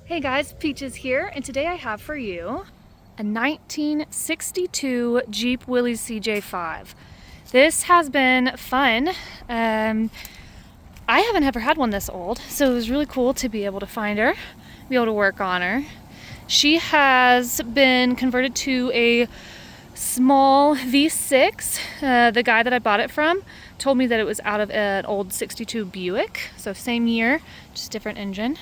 Hey guys, Peaches here, and today I have for you a 1962 Jeep Willys CJ5. This has been fun. I haven't ever had one this old, so it was really cool to be able to find her, be able to work on her. She has been converted to a small V6. The guy that I bought it from told me that it was out of an old 62 Buick, so same year, just different engine.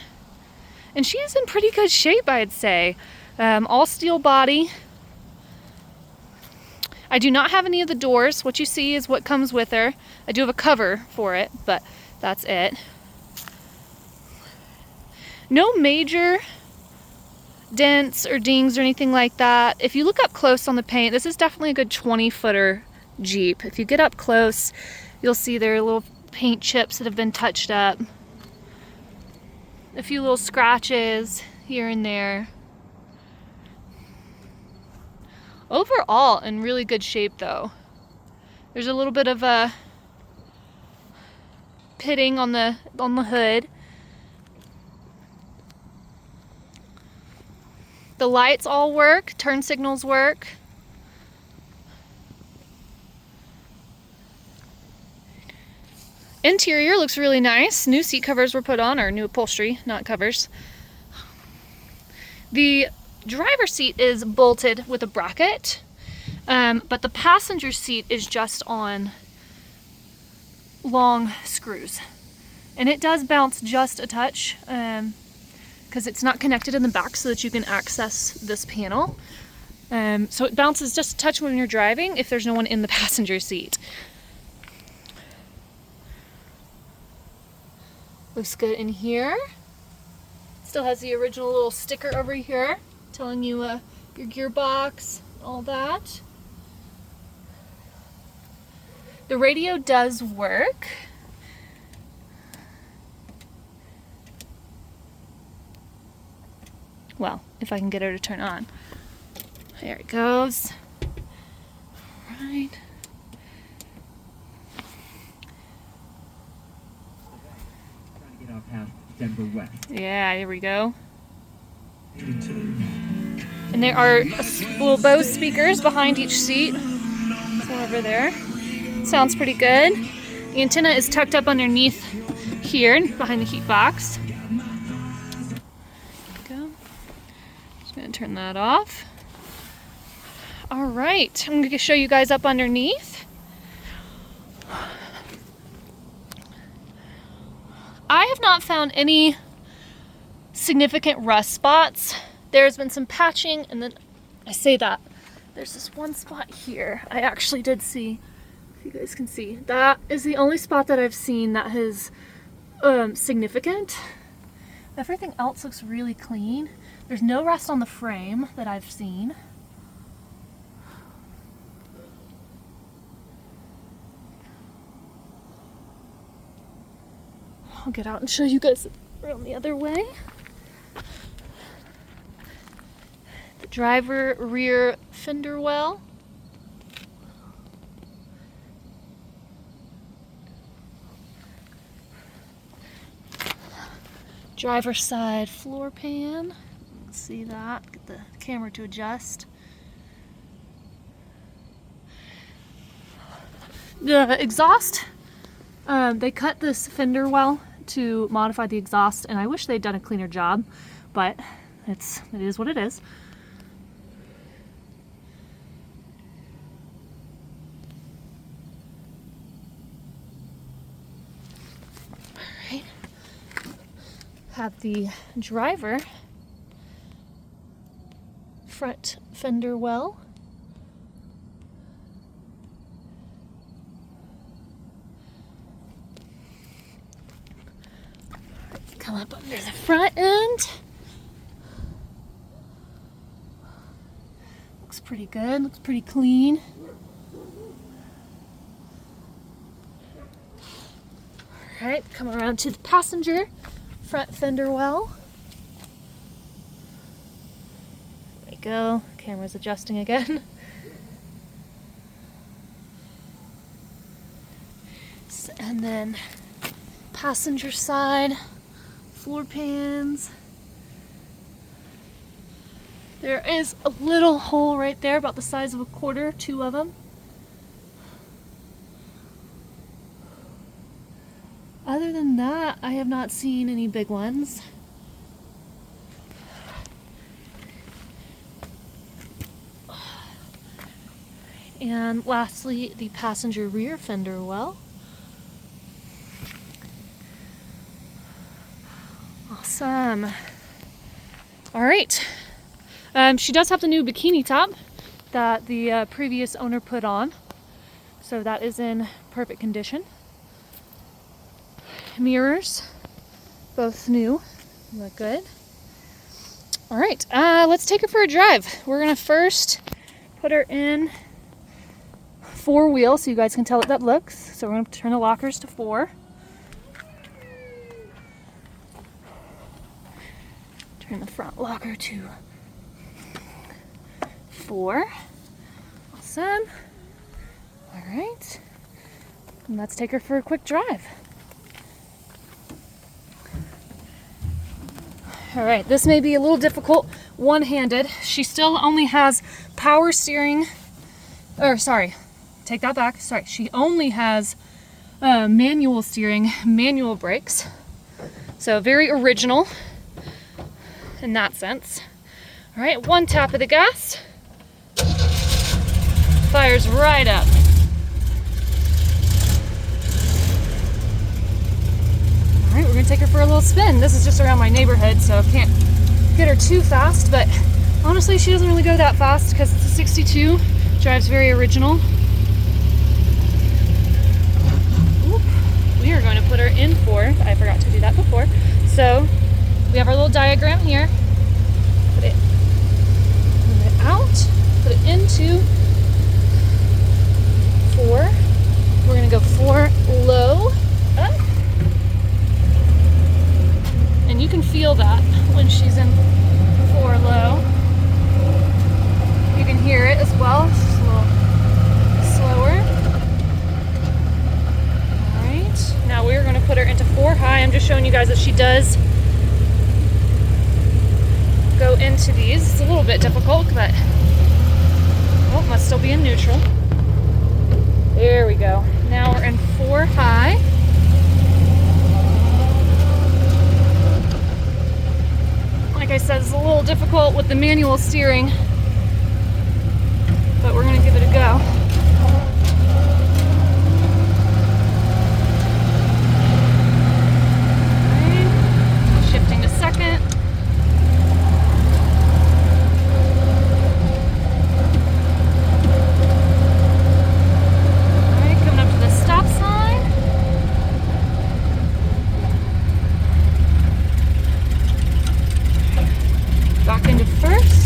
And she is in pretty good shape, I'd say. All steel body. I do not have any of the doors. What you see is what comes with her. I do have a cover for it, but that's it. No major dents or dings or anything like that. If you look up close on the paint, this is definitely a good 20-footer Jeep. If you get up close, you'll see there are little paint chips that have been touched up. A few little scratches here and there. Overall, in really good shape though. There's a little bit of a pitting on the hood. The lights all work, turn signals work. Interior looks really nice. New seat covers were put on, or new upholstery, not covers. The driver's seat is bolted with a bracket, but the passenger seat is just on long screws. And it does bounce just a touch, because it's not connected in the back so that you can access this panel. So it bounces just a touch when you're driving if there's no one in the passenger seat. Looks good in here. Still has the original little sticker over here telling you your gearbox, all that. The radio does work. Well, if I can get her to turn on. There it goes. All right. Denver West. Yeah, here we go. And there are little Bose speakers behind each seat. So over there. Sounds pretty good. The antenna is tucked up underneath here, behind the heat box. There we go. Just gonna turn that off. All right, I'm gonna show you guys up underneath. I have not found any significant rust spots. There's been some patching, and then I say that there's this one spot here I actually did see, if you guys can see. That is the only spot that I've seen that is significant. Everything else looks really clean. There's no rust on the frame that I've seen. I'll get out and show you guys around the other way. The driver rear fender well. Driver side floor pan. Let's see that. Get the camera to adjust. The exhaust. They cut this fender well to modify the exhaust, and I wish they'd done a cleaner job, but it is what it is. All right. Have the driver front fender well. Come up under the front end. Looks pretty good, looks pretty clean. All right, come around to the passenger front fender well. There we go, camera's adjusting again. And then passenger side floor pans. There is a little hole right there, about the size of a quarter, 2 of them. Other than that, I have not seen any big ones. And lastly, the passenger rear fender well. Awesome. All right. She does have the new bikini top that the previous owner put on. So that is in perfect condition. Mirrors, both new, look good. All right, let's take her for a drive. We're gonna first put her in 4-wheel so you guys can tell what that looks. So we're gonna turn the lockers to 4. Turn the front locker to 4. Awesome. All right, and let's take her for a quick drive. All right, this may be a little difficult one-handed. She still only has power steering, or sorry, take that back. Sorry, she only has manual steering, manual brakes. So very original in that sense. All right, 1 tap of the gas. Fires right up. All right, we're gonna take her for a little spin. This is just around my neighborhood, so I can't get her too fast, but honestly, she doesn't really go that fast because it's a 62, drives very original. Oop. We are going to put her in 4. I forgot to do that before. So we have our little diagram here. Put it, move it out, put it into 4. We're gonna go 4 low, up. And you can feel that when she's in 4 low. You can hear it as well. It's just a little slower. All right. Now we're going to put her into 4 high. I'm just showing you guys that she does go into these. It's a little bit difficult, but oh, must still be in neutral. There we go. Now we're in 4 high. Like I said, it's a little difficult with the manual steering, but we're going to give it a go. Okay. Shifting to 2nd. All right, coming up to the stop sign. Back into 1st.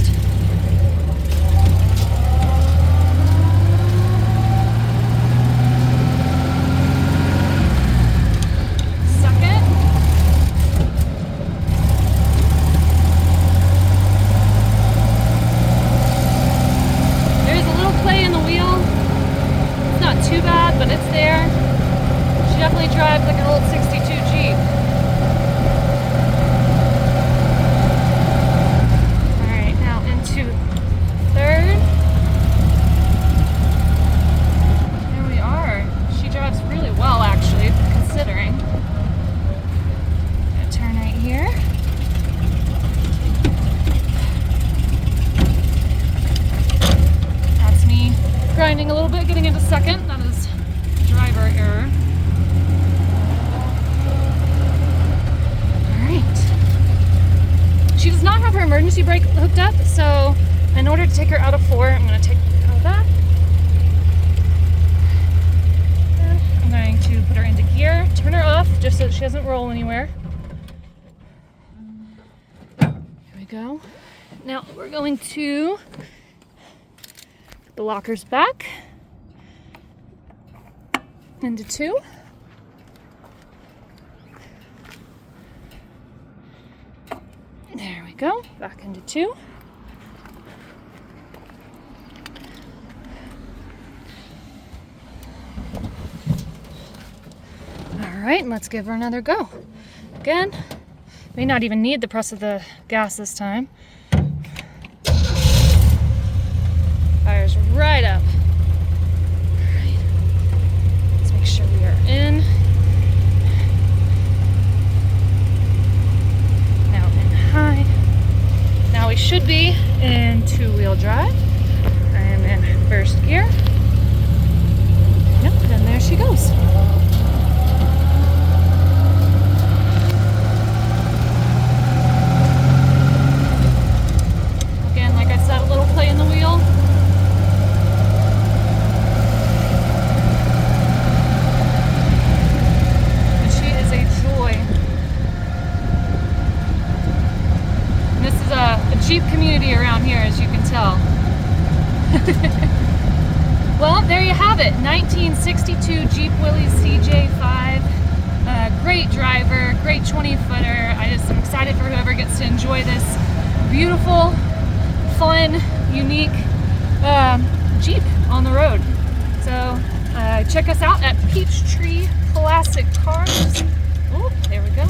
Too bad, but it's there. She definitely drives like an old 62 Jeep. Alright, now into 3rd. There we are. She drives really well, actually, considering. Gonna turn right here. That's me grinding a little bit, getting into 2nd. That is driver error. Alright. She does not have her emergency brake hooked up, so in order to take her out of 4, I'm going to take her out of that. And I'm going to put her into gear, turn her off, just so she doesn't roll anywhere. Here we go. Now we're going to put the lockers back. Into 2. There we go. Back into 2. All right, and let's give her another go. Again, may not even need the press of the gas this time. Tires right up. All right. Let's make sure we are in. Now in high. Now we should be in two-wheel drive. I am in first gear. Yep, and there she goes. Again, like I said, a little play in the wheel. And she is a joy. And this is a Jeep community around here, as you can tell. Well, there you have it. 1962 Jeep Willys CJ5. Great driver, great 20-footer. I just am excited for whoever gets to enjoy this beautiful, fun, unique Jeep on the road. So check us out at Peachtree Classic Cars. Oh, there we go.